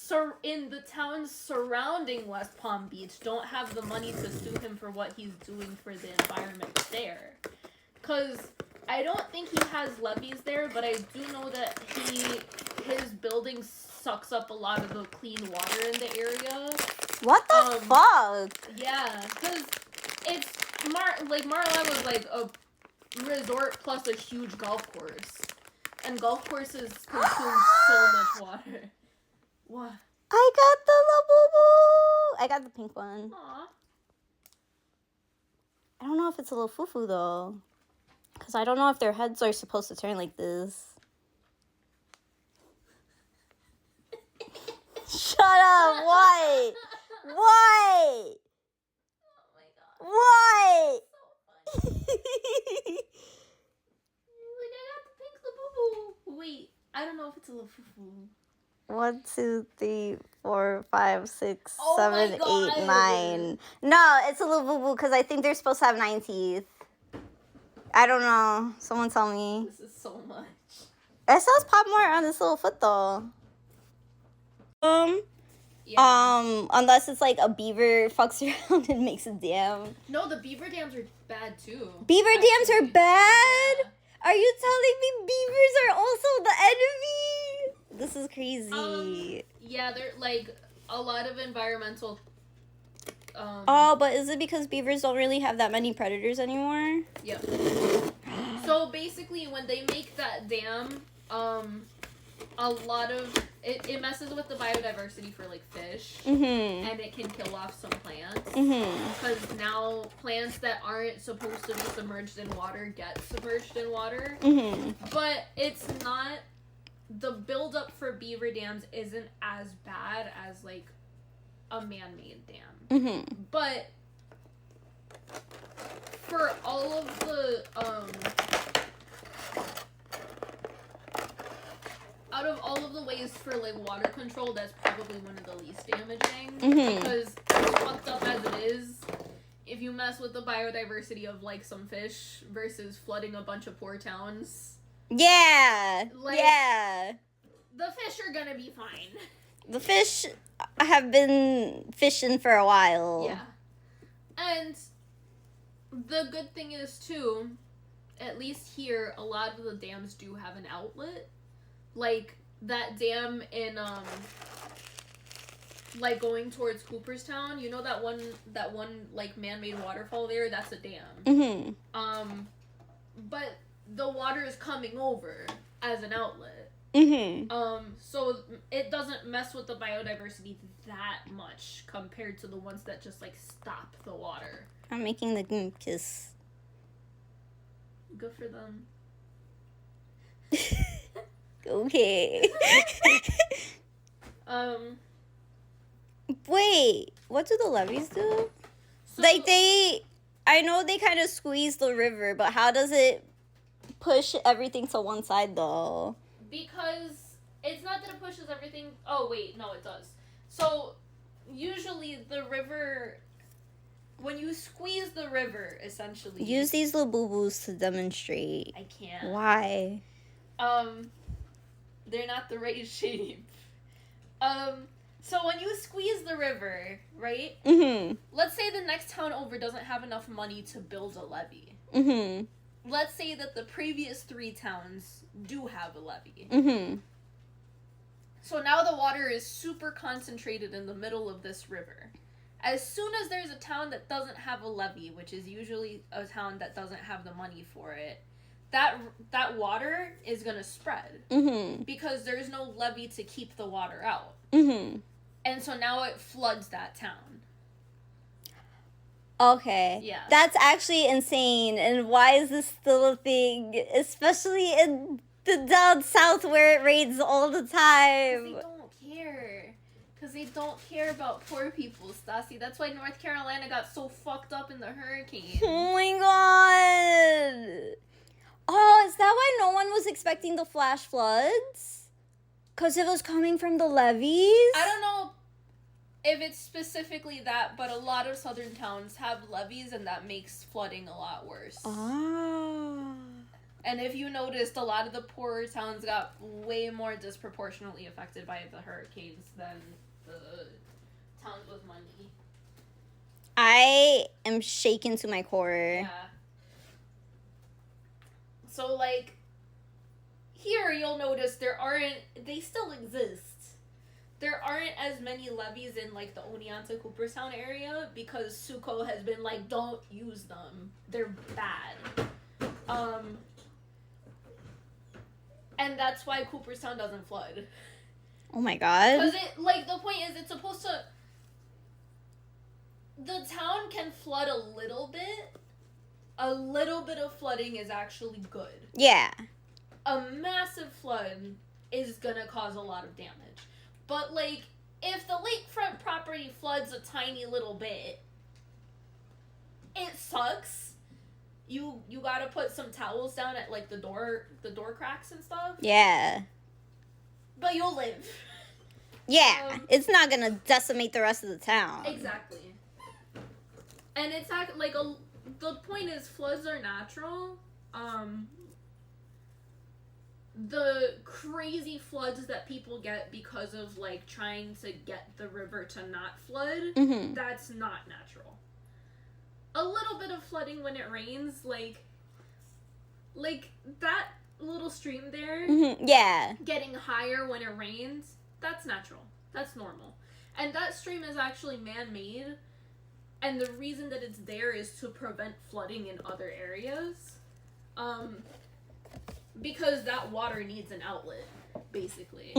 people in the towns surrounding West Palm Beach don't have the money to sue him for what he's doing for the environment there. Because I don't think he has levees there, but I do know that his building sucks up a lot of the clean water in the area. What the fuck? Yeah, because it's Mar-a-Lago is like a resort plus a huge golf course. And golf courses consume so much water. What? I got the Labubu. I got the pink one. Aww. I don't know if it's a little foo-foo though. Because I don't know if their heads are supposed to turn like this. Shut up. Why? Why? Oh my god. Why? So funny. Like, I got the pink Labubu. Wait, I don't know if it's a Labubu. 1, 2, 3, 4, 5, 6, Oh 7, my 8, God. 9. No, it's a Labubu because I think they're supposed to have 9 teeth. I don't know. Someone tell me. This is so much. It says pop more on this little foot though. Yeah. Unless it's like a beaver fucks around and makes a dam. No, the beaver dams are bad too. Beaver dams are bad? Yeah. Are you telling me beavers are also the enemy? This is crazy. Yeah, they're like a lot of environmental. Oh, but is it because beavers don't really have that many predators anymore? Yep. So basically, when they make that dam, a lot of it messes with the biodiversity for like fish, and it can kill off some plants. Because now plants that aren't supposed to be submerged in water get submerged in water. But it's not. The buildup for beaver dams isn't as bad as like a man-made dam. But for all of the out of all of the ways for like water control, that's probably one of the least damaging. Because as fucked up as it is, if you mess with the biodiversity of like some fish versus flooding a bunch of poor towns. Yeah. Like, yeah. The fish are gonna be fine. The fish have been fishing for a while. Yeah. And the good thing is too, at least here, a lot of the dams do have an outlet. Like that dam in like going towards Cooperstown, you know that one like man-made waterfall there, that's a dam. But the water is coming over as an outlet. So it doesn't mess with the biodiversity that much compared to the ones that just like stop the water. I'm making the kiss. Good for them. Okay. Wait, what do the levees do? So, like I know they kind of squeeze the river, but how does it push everything to one side though? Because it's not that it pushes everything. Oh wait, no, it does. So usually the river, when you squeeze the river, essentially. Use these Labubus to demonstrate. I can't. Why? They're not the right shape. So when you squeeze the river, right? Let's say the next town over doesn't have enough money to build a levee. Let's say that the previous 3 towns do have a levee. So now the water is super concentrated in the middle of this river. As soon as there's a town that doesn't have a levee, which is usually a town that doesn't have the money for it, that water is going to spread. Because there's no levee to keep the water out. And so now it floods that town. Okay. Yeah. That's actually insane. And why is this still a thing? Especially in the down south where it rains all the time. Because they don't care. Because they don't care about poor people, Stassi. That's why North Carolina got so fucked up in the hurricane. Oh my god. Oh, is that why no one was expecting the flash floods? Because it was coming from the levees? I don't know if it's specifically that, but a lot of southern towns have levees, and that makes flooding a lot worse. Ah. And if you noticed, a lot of the poorer towns got way more disproportionately affected by the hurricanes than the towns with money. I am shaken to my core. Yeah. So, like, here you'll notice they still exist. There aren't as many levees in, like, the Oneonta Cooperstown area because Suko has been like, don't use them. They're bad. And that's why Cooperstown doesn't flood. Oh my god. Because the point is, it's supposed to... The town can flood a little bit. A little bit of flooding is actually good. Yeah. A massive flood is gonna cause a lot of damage. But, like, if the lakefront property floods a tiny little bit, it sucks. You gotta put some towels down at, like, the door cracks and stuff. Yeah. But you'll live. Yeah. It's not gonna decimate the rest of the town. Exactly. And it's like the point is floods are natural. The crazy floods that people get because of, like, trying to get the river to not flood, that's not natural. A little bit of flooding when it rains, like that little stream there, yeah, getting higher when it rains, that's natural. That's normal. And that stream is actually man-made, and the reason that it's there is to prevent flooding in other areas. Because that water needs an outlet, basically.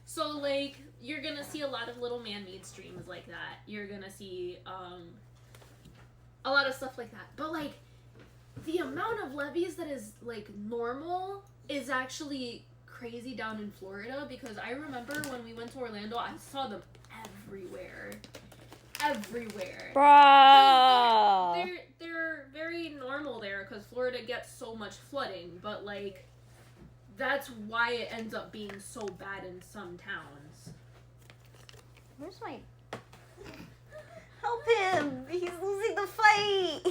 So, like, you're gonna see a lot of little man-made streams like that. You're gonna see, a lot of stuff like that. But, like, the amount of levees that is, like, normal is actually crazy down in Florida, because I remember when we went to Orlando, I saw them everywhere. Everywhere. Bro. They're very normal there because Florida gets so much flooding, but, like, that's why it ends up being so bad in some towns. Where's my... Help him! He's losing the fight!